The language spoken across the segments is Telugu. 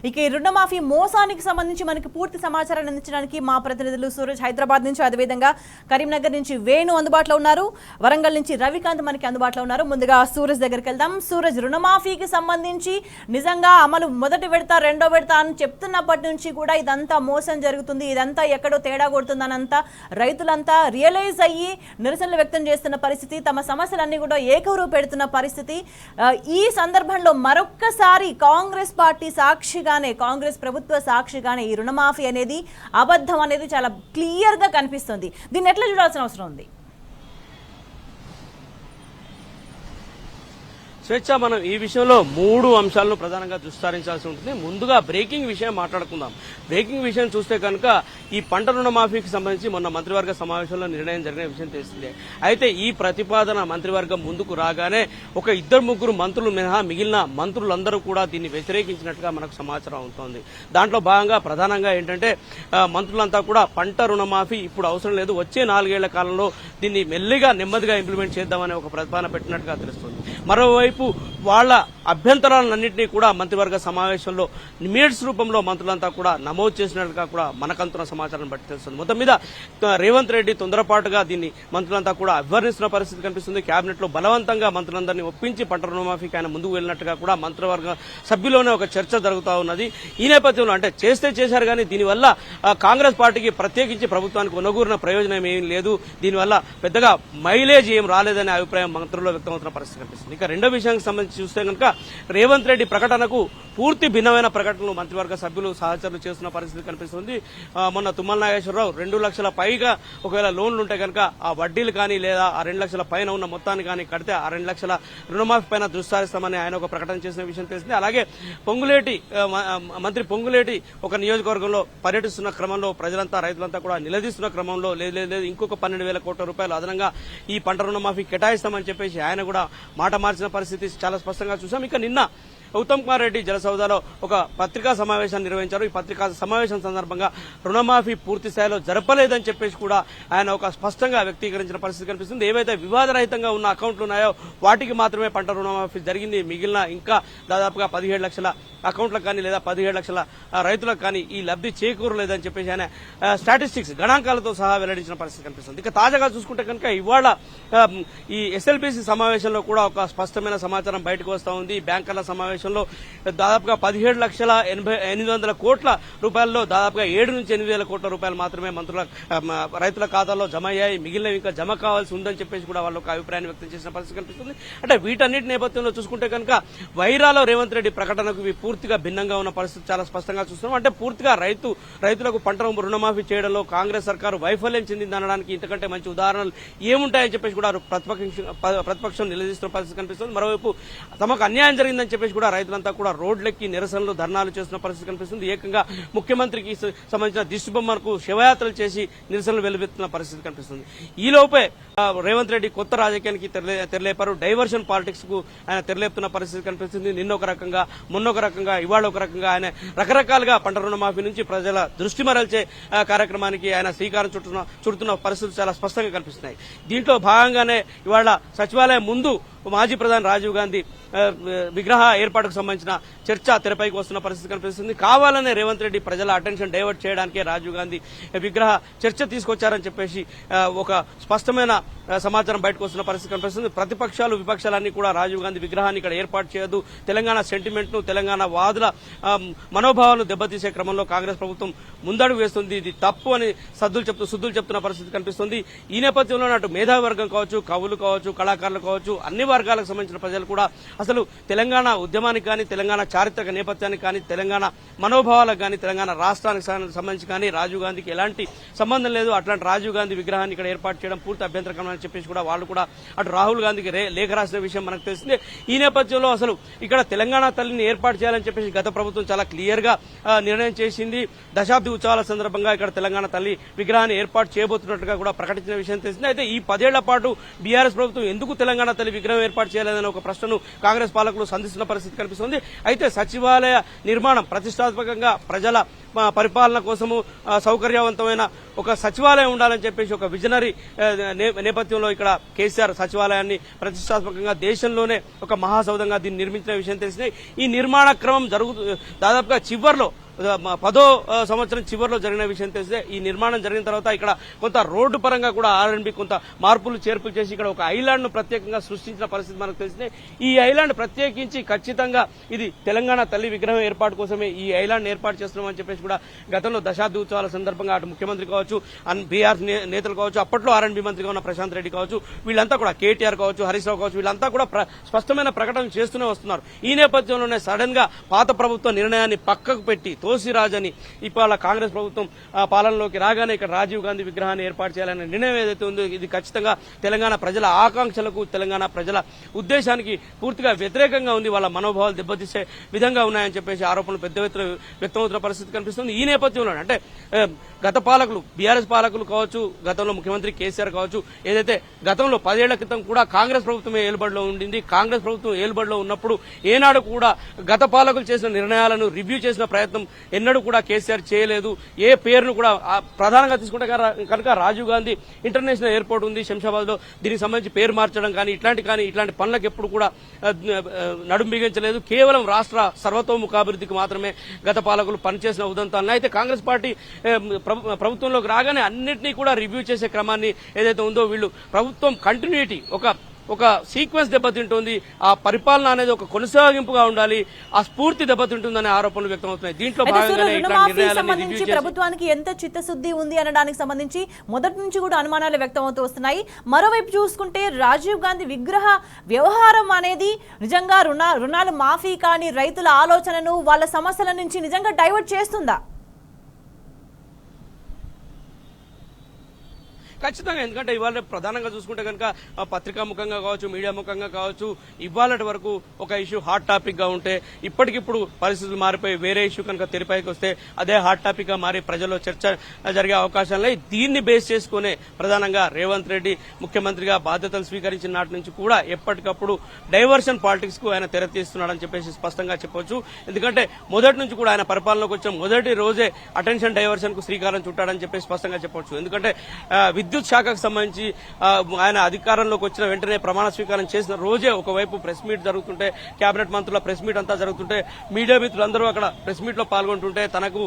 ఇక ఈ రుణమాఫీ మోసానికి సంబంధించి మనకి పూర్తి సమాచారాన్ని అందించడానికి మా ప్రతినిధులు సూరజ్ హైదరాబాద్ నుంచి, అదేవిధంగా కరీంనగర్ నుంచి వేణు అందుబాటులో ఉన్నారు, వరంగల్ నుంచి రవికాంత్ మనకి అందుబాటులో ఉన్నారు. ముందుగా సూరజ్ దగ్గరికి వెళ్దాం. సూరజ్, రుణమాఫీకి సంబంధించి నిజంగా అమలు మొదటి విడత రెండో విడత అని చెప్తున్నప్పటి నుంచి కూడా ఇదంతా మోసం జరుగుతుంది, ఇదంతా ఎక్కడో తేడా కొడుతుందనంతా రైతులంతా రియలైజ్ అయ్యి నిరసనలు వ్యక్తం చేస్తున్న పరిస్థితి, తమ సమస్యలన్నీ కూడా ఏకరువు పెడుతున్న పరిస్థితి. ఈ సందర్భంలో మరొక్కసారి కాంగ్రెస్ పార్టీ సాక్షిగానే, కాంగ్రెస్ ప్రభుత్వ సాక్షిగానే ఈ రుణమాఫీ అనేది అబద్ధం అనేది చాలా క్లియర్ గా కనిపిస్తుంది. దీన్ని ఎట్లా చూడాల్సిన అవసరం ఉంది? స్వేచ్ఛ, మనం ఈ విషయంలో 3 అంశాలను ప్రధానంగా దృష్టిసారించాల్సి ఉంటుంది. ముందుగా బ్రేకింగ్ విషయం మాట్లాడుకుందాం. బ్రేకింగ్ విషయం చూస్తే కనుక ఈ పంట రుణమాఫీకి సంబంధించి మొన్న మంత్రివర్గ సమావేశంలో నిర్ణయం జరిగిన విషయం తెలిసిందే. అయితే ఈ ప్రతిపాదన మంత్రివర్గం ముందుకు రాగానే ఒక 2-3 మంత్రులు మినహా మిగిలిన మంత్రులందరూ కూడా దీన్ని వ్యతిరేకించినట్టుగా మనకు సమాచారం అవుతోంది. దాంట్లో భాగంగా ప్రధానంగా ఏంటంటే మంత్రులంతా కూడా పంట రుణమాఫీ ఇప్పుడు అవసరం లేదు, వచ్చే 4 ఏళ్ల కాలంలో దీన్ని మెల్లిగా నెమ్మదిగా ఇంప్లిమెంట్ చేద్దామనే ఒక ప్రతిపాదన పెట్టినట్టుగా తెలుస్తుంది. మరోవైపు వాళ్ళ అభ్యంతరాలన్నింటినీ కూడా మంత్రివర్గ సమావేశంలో మినిట్స్ రూపంలో మంత్రులంతా కూడా నమోదు చేసినట్టుగా కూడా మనకంతున్న సమాచారం బట్టి తెలుస్తుంది. మొత్తం మీద రేవంత్ రెడ్డి తొందరపాటుగా దీన్ని మంత్రులంతా కూడా అభివర్ణిస్తున్న పరిస్థితి కనిపిస్తుంది. కేబినెట్ లో బలవంతంగా మంత్రులందరినీ ఒప్పించి పంట రుణమాఫీకి ఆయన ముందుకు వెళ్ళినట్టుగా కూడా మంత్రివర్గ సభ్యులోనే ఒక చర్చ జరుగుతూ ఉన్నది. ఈ నేపథ్యంలో అంటే చేశారు కానీ దీనివల్ల కాంగ్రెస్ పార్టీకి ప్రత్యేకించి ప్రభుత్వానికి ఉనగూరిన ప్రయోజనం ఏం లేదు, దీనివల్ల పెద్దగా మైలేజ్ ఏం రాలేదనే అభిప్రాయం మంత్రుల్లో వ్యక్తమవుతున్న పరిస్థితి కనిపిస్తుంది. ఇక రెండో విషయానికి సంబంధించి చూస్తే కనుక రేవంత్ రెడ్డి ప్రకటనకు పూర్తి భిన్నమైన ప్రకటనలు మంత్రివర్గ సభ్యులు సహచరులు చేస్తున్న పరిస్థితి కనిపిస్తుంది. మొన్న తుమ్మల నాగేశ్వరరావు 2 లక్షల పైగా ఒకవేళ లోన్లు ఉంటే కనుక ఆ వడ్డీలు కానీ లేదా ఆ 2 లక్షల పైన ఉన్న మొత్తాన్ని కానీ కడితే ఆ 2 లక్షల రుణమాఫీ పైన దృష్టి సారిస్తామని ఆయన ఒక ప్రకటన చేసిన విషయం తెలిసింది. అలాగే మంత్రి పొంగులేటి ఒక నియోజకవర్గంలో పర్యటిస్తున్న క్రమంలో ప్రజలంతా రైతులంతా కూడా నిలదీస్తున్న క్రమంలో లేదు ఇంకొక 12,000 కోట్ల రూపాయలు అదనంగా ఈ పంట రుణమాఫీ కేటాయిస్తామని చెప్పేసి ఆయన కూడా మాట మార్చిన పరిస్థితి చాలా స్పష్టంగా చూసాం. ఇక నిన్న ఉత్తమ్ కుమార్ రెడ్డి జలసౌదాలో ఒక పత్రికా సమావేశాన్ని నిర్వహించారు. ఈ పత్రికా సమావేశం సందర్భంగా రుణమాఫీ పూర్తి స్థాయిలో జరపలేదని చెప్పేసి కూడా ఆయన ఒక స్పష్టంగా వ్యక్తీకరించిన పరిస్థితి కనిపిస్తుంది. ఏవైతే వివాదరహితంగా ఉన్న అకౌంట్లు ఉన్నాయో వాటికి మాత్రమే పంట రుణమాఫీ జరిగింది, మిగిలిన ఇంకా దాదాపుగా 17 లక్షల అకౌంట్లకు కానీ లేదా 17 లక్షల రైతులకు కానీ ఈ లబ్ధి చేకూరలేదని చెప్పేసి ఆయన స్టాటిస్టిక్స్ గణాంకాలతో సహా వెల్లడించిన పరిస్థితి కనిపిస్తుంది. ఇక తాజాగా చూసుకుంటే కనుక ఇవాళ ఈ ఎస్ఎల్బీసీ సమావేశంలో కూడా ఒక స్పష్టమైన సమాచారం బయటకు వస్తూ ఉంది. బ్యాంకర్ల సమావేశంలో దాదాపుగా 17,800 కోట్ల రూపాయల్లో దాదాపుగా 7 నుంచి 8,000 కోట్ల రూపాయలు మాత్రమే రైతుల ఖాతాల్లో జమ అయ్యాయి, మిగిలినవి ఇంకా జమ కావాల్సి ఉందని చెప్పేసి కూడా వాళ్ళు ఒక అభిప్రాయాన్ని వ్యక్తం చేసిన పరిస్థితి కనిపిస్తుంది. అంటే వీటన్నిటి నేపథ్యంలో చూసుకుంటే కనుక వైరాలో రేవంత్ రెడ్డి ప్రకటనకు పూర్తిగా భిన్నంగా ఉన్న పరిస్థితి చాలా స్పష్టంగా చూస్తున్నాం. అంటే పూర్తిగా రైతులకు పంట రుణమాఫీ చేయడంలో కాంగ్రెస్ సర్కారు వైఫల్యం చెందింది అనడానికి ఇంతకంటే మంచి ఉదాహరణలు ఏముంటాయని చెప్పేసి కూడా ప్రతిపక్షం నిలదీస్తున్న పరిస్థితి కనిపిస్తుంది. మరోవైపు తమకు అన్యాయం జరిగిందని చెప్పేసి కూడా రైతులంతా కూడా రోడ్లెక్కి నిరసనలు ధర్నాలు చేస్తున్న పరిస్థితి కనిపిస్తుంది. ఏకంగా ముఖ్యమంత్రికి సంబంధించిన దిష్టిబొమ్మకు శివయాత్రలు చేసి నిరసనలు వెలువెత్తున్న పరిస్థితి కనిపిస్తుంది. ఈ లోపే రేవంత్ రెడ్డి కొత్త రాజకీయానికి తెరలేపారు. డైవర్షన్ పాలిటిక్స్ కు ఆయన తెరలేపుతున్న పరిస్థితి కనిపిస్తుంది. నిన్న ఒక రకంగా, మొన్న ఒక రకంగా, ఇవాళ ఒక రకంగా ఆయన రకరకాలుగా పంట రుణమాఫీ నుంచి ప్రజల దృష్టి మరల్చే కార్యక్రమానికి ఆయన శ్రీకారం చుడుతున్న పరిస్థితులు చాలా స్పష్టంగా కనిపిస్తున్నాయి. దీంట్లో భాగంగానే ఇవాళ సచివాలయం ముందు మాజీ ప్రధాని రాజీవ్ గాంధీ విగ్రహ ఏర్పాటుకు సంబంధించిన చర్చ తెరపైకి వస్తున్న పరిస్థితి కనిపిస్తుంది. కావాలనే రేవంత్ రెడ్డి ప్రజల అటెన్షన్ డైవర్ట్ చేయడానికే రాజీవ్ గాంధీ విగ్రహ చర్చ తీసుకొచ్చారని చెప్పేసి ఒక స్పష్టమైన సమాచారం బయటకు వస్తున్న పరిస్థితి కనిపిస్తుంది. ప్రతిపక్షాలు విపక్షాలన్నీ కూడా రాజీవ్ గాంధీ విగ్రహాన్ని ఇక్కడ ఏర్పాటు చేయొద్దు, తెలంగాణ సెంటిమెంట్ ను, తెలంగాణ వాదుల మనోభావాలను దెబ్బతీసే క్రమంలో కాంగ్రెస్ ప్రభుత్వం ముందడుగు వేస్తుంది, ఇది తప్పు అని శుద్ధులు చెప్తున్న పరిస్థితి కనిపిస్తుంది. ఈ నేపథ్యంలో అటు మేధావి వర్గం కావచ్చు, కవులు కావచ్చు, కళాకారులు కావచ్చు, అన్ని వర్గాలకు సంబంధించిన ప్రజలు కూడా అసలు తెలంగాణ ఉద్యమానికి కానీ, తెలంగాణ చారిత్రక నేపథ్యానికి కానీ, తెలంగాణ మనోభావాలకు కానీ, తెలంగాణ రాష్ట్రానికి సంబంధించి కానీ రాజీవ్ గాంధీకి ఎలాంటి సంబంధం లేదు. అట్లాంటి రాజీవ్ గాంధీ విగ్రహాన్ని ఇక్కడ ఏర్పాటు చేయడం పూర్తి అభ్యంతరకరం అని చెప్పేసి కూడా వాళ్ళు కూడా అటు రాహుల్ గాంధీకి లేఖ రాసిన విషయం మనకు తెలిసిందే. ఈ నేపథ్యంలో అసలు ఇక్కడ తెలంగాణ తల్లిని ఏర్పాటు చేయాలని చెప్పేసి గత ప్రభుత్వం చాలా క్లియర్ గా నిర్ణయం చేసింది. దశాబ్ది ఉత్సవాల సందర్భంగా ఇక్కడ తెలంగాణ తల్లి విగ్రహాన్ని ఏర్పాటు చేయబోతున్నట్టుగా కూడా ప్రకటించిన విషయం తెలిసింది. అయితే ఈ 10 ఏళ్ల పాటు బీఆర్ఎస్ ప్రభుత్వం ఎందుకు తెలంగాణ తల్లి విగ్రహం ఏర్పాటు చేయలేదనే ఒక ప్రశ్నను కాంగ్రెస్ పాలకులు సంధిస్తున్న పరిస్థితి కనిపిస్తుంది. అయితే సచివాలయ నిర్మాణం ప్రతిష్టాత్మకంగా ప్రజల పరిపాలన కోసము సౌకర్యవంతమైన ఒక సచివాలయం ఉండాలని చెప్పేసి ఒక విజనరీ నేపథ్యంలో ఇక్కడ కేసీఆర్ సచివాలయాన్ని ప్రతిష్టాత్మకంగా దేశంలోనే ఒక మహాసౌధంగా దీన్ని నిర్మించిన విషయం తెలిసింది. ఈ నిర్మాణ క్రమం దాదాపుగా చివర్లో 10వ సంవత్సరం చివరిలో జరిగిన విషయం తెలిస్తే ఈ నిర్మాణం జరిగిన తర్వాత ఇక్కడ కొంత రోడ్డు పరంగా కూడా ఆర్ఎండ్బి కొంత మార్పులు చేర్పులు చేసి ఇక్కడ ఒక ఐలాండ్ ను ప్రత్యేకంగా సృష్టించిన పరిస్థితి మనకు తెలిసింది. ఈ ఐలాండ్ ప్రత్యేకించి ఖచ్చితంగా ఇది తెలంగాణ తల్లి విగ్రహం ఏర్పాటు కోసమే ఈ ఐలాండ్ ఏర్పాటు చేస్తున్నామని చెప్పేసి కూడా గతంలో దశాబ్ది ఉత్సవాల సందర్భంగా అటు ముఖ్యమంత్రి కావచ్చు బీఆర్ నేతలు కావచ్చు అప్పట్లో ఆర్ఎండ్బి మంత్రిగా ఉన్న ప్రశాంత్ రెడ్డి కావచ్చు వీళ్ళంతా కూడా కేటీఆర్ కావచ్చు హరీష్ రావు కావచ్చు వీళ్ళంతా కూడా స్పష్టమైన ప్రకటన చేస్తూనే వస్తున్నారు. ఈ నేపథ్యంలోనే సడన్ గా పాత ప్రభుత్వ నిర్ణయాన్ని పక్కకు పెట్టి తోసిరాజని ఇవాళ కాంగ్రెస్ ప్రభుత్వం పాలనలోకి రాగానే ఇక్కడ రాజీవ్ గాంధీ విగ్రహాన్ని ఏర్పాటు చేయాలనే నిర్ణయం ఏదైతే ఉందో ఇది ఖచ్చితంగా తెలంగాణ ప్రజల ఆకాంక్షలకు తెలంగాణ ప్రజల ఉద్దేశానికి పూర్తిగా వ్యతిరేకంగా ఉంది. వాళ్ళ మనోభావాలు దెబ్బతీసే విధంగా ఉన్నాయని చెప్పేసి ఆరోపణలు పెద్ద ఎత్తున వ్యక్తమవుతున్న పరిస్థితి కనిపిస్తుంది. ఈ నేపథ్యంలో అంటే గత పాలకులు బీఆర్ఎస్ పాలకులు కావచ్చు గతంలో ముఖ్యమంత్రి కేసీఆర్ కావచ్చు ఏదైతే గతంలో 10 ఏళ్ల క్రితం కూడా కాంగ్రెస్ ప్రభుత్వం ఏలుబడిలో ఉండింది. కాంగ్రెస్ ప్రభుత్వం ఏలుబడిలో ఉన్నప్పుడు ఏనాడు కూడా గత పాలకులు చేసిన నిర్ణయాలను రివ్యూ చేసిన ప్రయత్నం ఎన్నడూ కూడా కేసీఆర్ చేయలేదు. ఏ పేరును కూడా ప్రధానంగా తీసుకుంటే కనుక రాజీవ్ గాంధీ ఇంటర్నేషనల్ ఎయిర్పోర్ట్ ఉంది శంషాబాద్ లో దీనికి సంబంధించి పేరు మార్చడం ఇట్లాంటి పనులకు ఎప్పుడు కూడా నడుం బిగించలేదు. కేవలం రాష్ట్ర సర్వతోముఖాభివృద్ధికి మాత్రమే గత పాలకులు పనిచేసిన ఉదంతాలను అయితే కాంగ్రెస్ పార్టీ ప్రభుత్వంలోకి రాగానే అన్నింటినీ కూడా రివ్యూ చేసే క్రమాన్ని ఏదైతే ఉందో వీళ్ళు ప్రభుత్వం కంటిన్యూటీ ఒక సీక్వెన్స్ దెబ్బతింటుంది. ఆ పరిపాలన అనేది ఒక కొనసాగింపుగా ఉండాలి. ఆ స్ఫూర్తి దెబ్బతింటుందనే ఆరోపణలు వ్యక్తమవుతున్నాయి. దీంట్లో భాగంగానే ఇట్లాంటి నిర్ణయాలను రివ్యూ చేసి ప్రభుత్వానికి ఎంత చిత్తశుద్ధి ఉంది అనడానికి సంబంధించి మొదటి నుంచి కూడా అనుమానాలు వ్యక్తమవుతూ వస్తున్నాయి. మరోవైపు చూసుకుంటే రాజీవ్ గాంధీ విగ్రహ వ్యవహారం అనేది నిజంగా రుణాలు మాఫీ కానీ రైతుల ఆలోచనను వాళ్ళ సమస్యల నుంచి నిజంగా డైవర్ట్ చేస్తుందా? ఖచ్చితంగా. ఎందుకంటే ఇవాళ ప్రధానంగా చూసుకుంటే కనుక పత్రికా ముఖంగా కావచ్చు మీడియా ముఖంగా కావచ్చు ఇవాళటి వరకు ఒక ఇష్యూ హాట్ టాపిక్ గా ఉంటే ఇప్పటికిప్పుడు పరిస్థితులు మారిపోయి వేరే ఇష్యూ కనుక తెరపైకి వస్తే అదే హాట్ టాపిక్ గా మారి ప్రజల్లో చర్చ జరిగే అవకాశాలు దీన్ని బేస్ చేసుకునే ప్రధానంగా రేవంత్ రెడ్డి ముఖ్యమంత్రిగా బాధ్యతలు స్వీకరించిన నాటి నుంచి కూడా ఎప్పటికప్పుడు డైవర్షన్ పాలిటిక్స్ కు ఆయన తెరతీస్తున్నాడని చెప్పేసి స్పష్టంగా చెప్పొచ్చు. ఎందుకంటే మొదటి నుంచి కూడా ఆయన పరిపాలనలోకి వచ్చిన మొదటి రోజే అటెన్షన్ డైవర్షన్ కు శ్రీకారం చుట్టాడని చెప్పేసి స్పష్టంగా చెప్పొచ్చు. ఎందుకంటే విద్యుత్ శాఖకు సంబంధించి ఆయన అధికారంలోకి వచ్చిన వెంటనే ప్రమాణ స్వీకారం చేసిన రోజే ఒకవైపు ప్రెస్ మీట్ జరుగుతుంటే కేబినెట్ మంత్రుల ప్రెస్ మీట్ అంతా జరుగుతుంటే మీడియా మిత్రులందరూ అక్కడ ప్రెస్ మీట్ లో పాల్గొంటుంటే తనకు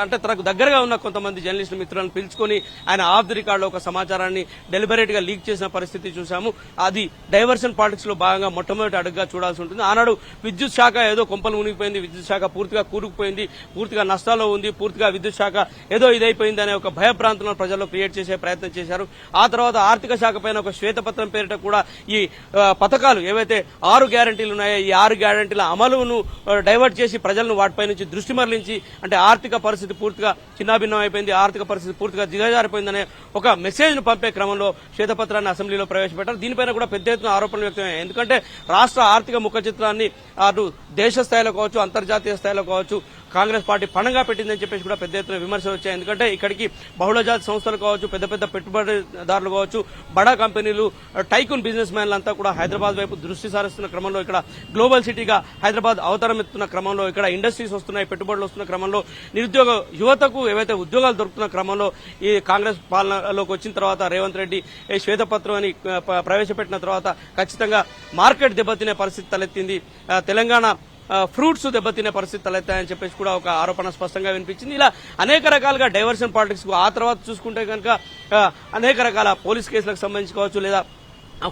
అంటే తనకు దగ్గరగా ఉన్న కొంతమంది జర్నలిస్టు మిత్రులను పిలుచుకొని ఆయన ఆఫ్ ది రికార్డ్ లో ఒక సమాచారాన్ని డెలిబరేట్ గా లీక్ చేసిన పరిస్థితి చూశాము. అది డైవర్షన్ పాలిటిక్స్ లో భాగంగా మొట్టమొదటి అడుగుగా చూడాల్సి ఉంటుంది. ఆనాడు విద్యుత్ శాఖ ఏదో కొంపలు మునిగిపోయింది, విద్యుత్ శాఖ పూర్తిగా కూరుకుపోయింది, పూర్తిగా నష్టాల్లో ఉంది, పూర్తిగా విద్యుత్ శాఖ ఏదో ఇదైపోయింది అనే ఒక భయప్రాంతంలో ప్రజల్లో క్రియేట్ చేసే ప్రయత్నం చేశారు. ఆ తర్వాత ఆర్థిక శాఖ పైన ఒక శ్వేతపత్రం పేరిట కూడా ఈ పథకాలు ఏవైతే 6 గ్యారంటీలు ఉన్నాయో ఈ 6 గ్యారంటీల అమలును డైవర్ట్ చేసి ప్రజలను వాటిపై నుంచి దృష్టి మరలించి అంటే ఆర్థిక పరిస్థితి పూర్తిగా చిన్నాభిన్నం అయిపోయింది, ఆర్థిక పరిస్థితి పూర్తిగా దిగజారిపోయిందనే ఒక మెసేజ్ ను పంపే క్రమంలో శ్వేతపత్రాన్ని అసెంబ్లీలో ప్రవేశపెట్టారు. దీనిపైన కూడా పెద్ద ఎత్తున ఆరోపణలు వ్యక్తమయ్యాయి. ఎందుకంటే రాష్ట్ర ఆర్థిక ముఖ చిత్రాన్ని అటు దేశ స్థాయిలో కావచ్చు అంతర్జాతీయ స్థాయిలో కావచ్చు కాంగ్రెస్ పార్టీ పణంగా పెట్టిందని చెప్పేసి కూడా పెద్ద ఎత్తున విమర్శలు వచ్చాయి. ఎందుకంటే ఇక్కడికి బహుళజాతి సంస్థలు కావచ్చు పెద్ద పెద్ద పెట్టుబడిదారులు కావచ్చు బడా కంపెనీలు టైకూన్ బిజినెస్ మ్యాన్లంతా కూడా హైదరాబాద్ వైపు దృష్టి సారిస్తున్న క్రమంలో ఇక్కడ గ్లోబల్ సిటీగా హైదరాబాద్ అవతరమెత్తున్న క్రమంలో ఇక్కడ ఇండస్ట్రీస్ వస్తున్నాయి, పెట్టుబడులు వస్తున్న క్రమంలో నిరుద్యోగ యువతకు ఏవైతే ఉద్యోగాలు దొరుకుతున్న క్రమంలో ఈ కాంగ్రెస్ పాలనలోకి వచ్చిన తర్వాత రేవంత్ రెడ్డి శ్వేతపత్రం అని ప్రవేశపెట్టిన తర్వాత ఖచ్చితంగా మార్కెట్ దెబ్బతినే పరిస్థితి తలెత్తింది. తెలంగాణ ఫ్రూట్స్ దెబ్బతినే పరిస్థితి తలెత్తాయని చెప్పేసి కూడా ఒక ఆరోపణ స్పష్టంగా వినిపించింది. ఇలా అనేక రకాలుగా డైవర్షన్ పాలిటిక్స్ కు ఆ తర్వాత చూసుకుంటే కనుక అనేక రకాల పోలీస్ కేసులకు సంబంధించి కావచ్చు లేదా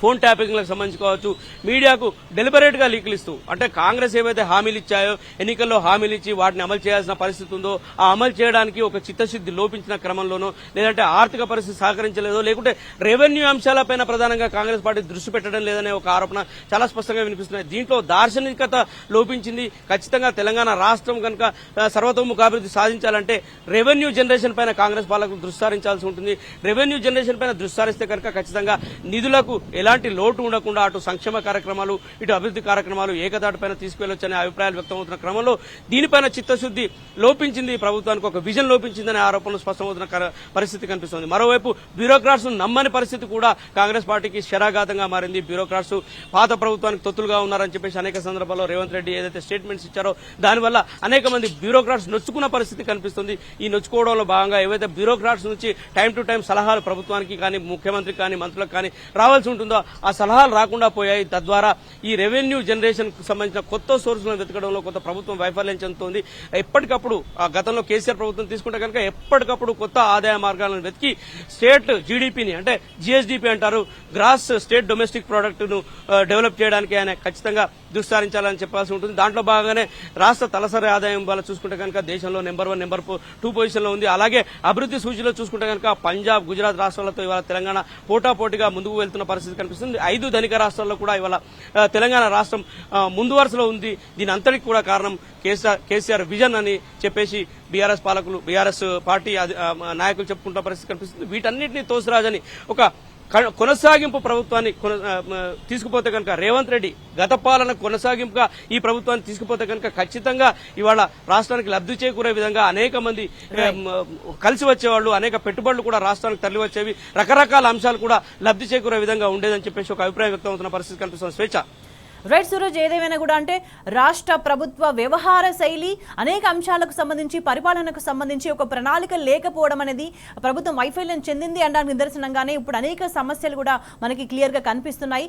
ఫోన్ ట్యాపింగ్లకు సంబంధించి కావచ్చు మీడియాకు డెలిబరేట్ గా లీకులు ఇస్తూ అంటే కాంగ్రెస్ ఏవైతే హామీలు ఇచ్చాయో ఎన్నికల్లో హామీలు ఇచ్చి వాటిని అమలు చేయాల్సిన పరిస్థితి ఉందో ఆ అమలు చేయడానికి ఒక చిత్తశుద్ది లోపించిన క్రమంలోనో లేదంటే ఆర్థిక పరిస్థితి సహకరించలేదో లేకుంటే రెవెన్యూ అంశాలపైన ప్రధానంగా కాంగ్రెస్ పార్టీ దృష్టి పెట్టడం లేదనే ఒక ఆరోపణ చాలా స్పష్టంగా వినిపిస్తున్నాయి. దీంట్లో దార్శనికత లోపించింది. ఖచ్చితంగా తెలంగాణ రాష్ట్రం కనుక సర్వతోముఖాభివృద్ధి సాధించాలంటే రెవెన్యూ జనరేషన్ పైన కాంగ్రెస్ పాలకులు దృష్టి సారించాల్సి ఉంటుంది. రెవెన్యూ జనరేషన్ పైన దృష్టి సారిస్తే కనుక ఖచ్చితంగా నిధులకు ఎలాంటి లోటు ఉండకుండా అటు సంక్షేమ కార్యక్రమాలు ఇటు అభివృద్ధి కార్యక్రమాలు ఏకదాటిపైన తీసుకెళ్లొచ్చనే అభిప్రాయాలు వ్యక్తమవుతున్న క్రమంలో దీనిపైన చిత్తశుద్ధి లోపించింది, ప్రభుత్వానికి ఒక విజన్ లోపించిందనే ఆరోపణలు స్పష్టమవుతున్న పరిస్థితి కనిపిస్తుంది. మరోవైపు బ్యూరోక్రాట్స్ నమ్మని పరిస్థితి కూడా కాంగ్రెస్ పార్టీకి శరాఘాతంగా మారింది. బ్యూరోక్రాట్స్ పాత ప్రభుత్వానికి తొత్తులుగా ఉన్నారని చెప్పేసి అనేక సందర్భాల్లో రేవంత్ రెడ్డి ఏదైతే స్టేట్మెంట్స్ ఇచ్చారో దానివల్ల అనేక మంది బ్యూరోక్రాట్స్ నొచ్చుకున్న పరిస్థితి కనిపిస్తుంది. ఈ నొచ్చుకోవడంలో భాగంగా ఏవైతే బ్యూరోక్రాట్స్ నుంచి టైం టు టైం సలహాలు ప్రభుత్వానికి కానీ ముఖ్యమంత్రికి కానీ మంత్రులకు కానీ రావాల్సి ఉంటుందో ఆ సలహాలు రాకుండా పోయాయి. తద్వారా ఈ రెవెన్యూ జనరేషన్ కు సంబంధించిన కొత్త సోర్సులను వెతకడంలో కొంత ప్రభుత్వం వైఫల్యం చెందుతోంది. ఎప్పటికప్పుడు గతంలో కేసీఆర్ ప్రభుత్వం తీసుకుంటే కనుక ఎప్పటికప్పుడు కొత్త ఆదాయ మార్గాలను వెతికి స్టేట్ జీడీపీని అంటే జిఎస్డిపి అంటారు, గ్రాస్ స్టేట్ డొమెస్టిక్ ప్రొడక్ట్ ను డెవలప్ చేయడానికి ఆయన ఖచ్చితంగా దుస్సారించాలని చెప్పాల్సి ఉంటుంది. దాంట్లో భాగంగానే రాష్ట్ర తలసరి ఆదాయం వల్ల చూసుకుంటే కనుక దేశంలో నెంబర్ 1, నెంబర్ 2 పొజిషన్ లో ఉంది. అలాగే అభివృద్ధి సూచీలో చూసుకుంటే కనుక పంజాబ్, గుజరాత్ రాష్ట్రాలతో ఇవాళ తెలంగాణ పోటాపోటీగా ముందుకు వెళ్తున్న పరిస్థితి కనిపిస్తుంది. 5 ధనిక రాష్ట్రాల్లో కూడా ఇవాళ తెలంగాణ రాష్ట్రం ముందు వరుసలో ఉంది. దీని అంతటికి కూడా కారణం కేసీఆర్ విజన్ అని చెప్పేసి బీఆర్ఎస్ పార్టీ నాయకులు చెప్పుకుంటున్న పరిస్థితి కనిపిస్తుంది. వీటన్నిటిని తోసిరాజని ఒక కొనసాగింపు ప్రభుత్వాన్ని తీసుకుపోతే కనుక రేవంత్ రెడ్డి గత పాలన కొనసాగింపుగా ఈ ప్రభుత్వాన్ని తీసుకుపోతే కనుక ఖచ్చితంగా ఇవాళ రాష్ట్రానికి లబ్ధి చేకూరే విధంగా అనేక మంది కలిసి వచ్చేవాళ్ళు, అనేక పెట్టుబడులు కూడా రాష్ట్రానికి తరలి వచ్చేవి, రకరకాల అంశాలు కూడా లబ్ధి చేకూరే విధంగా ఉండేదని చెప్పేసి ఒక అభిప్రాయం వ్యక్తం అవుతున్న పరిస్థితి కనిపిస్తుంది. స్వేచ్ఛ రైట్ సూరజ్, ఏదేమైనా కూడా అంటే రాష్ట్ర ప్రభుత్వ వ్యవహార శైలి అనేక అంశాలకు సంబంధించి పరిపాలనకు సంబంధించి ఒక ప్రణాళిక లేకపోవడం అనేది ప్రభుత్వం వైఫల్యం చెందింది అనడానికి నిదర్శనంగానే ఇప్పుడు అనేక సమస్యలు కూడా మనకి క్లియర్ గా కనిపిస్తున్నాయి.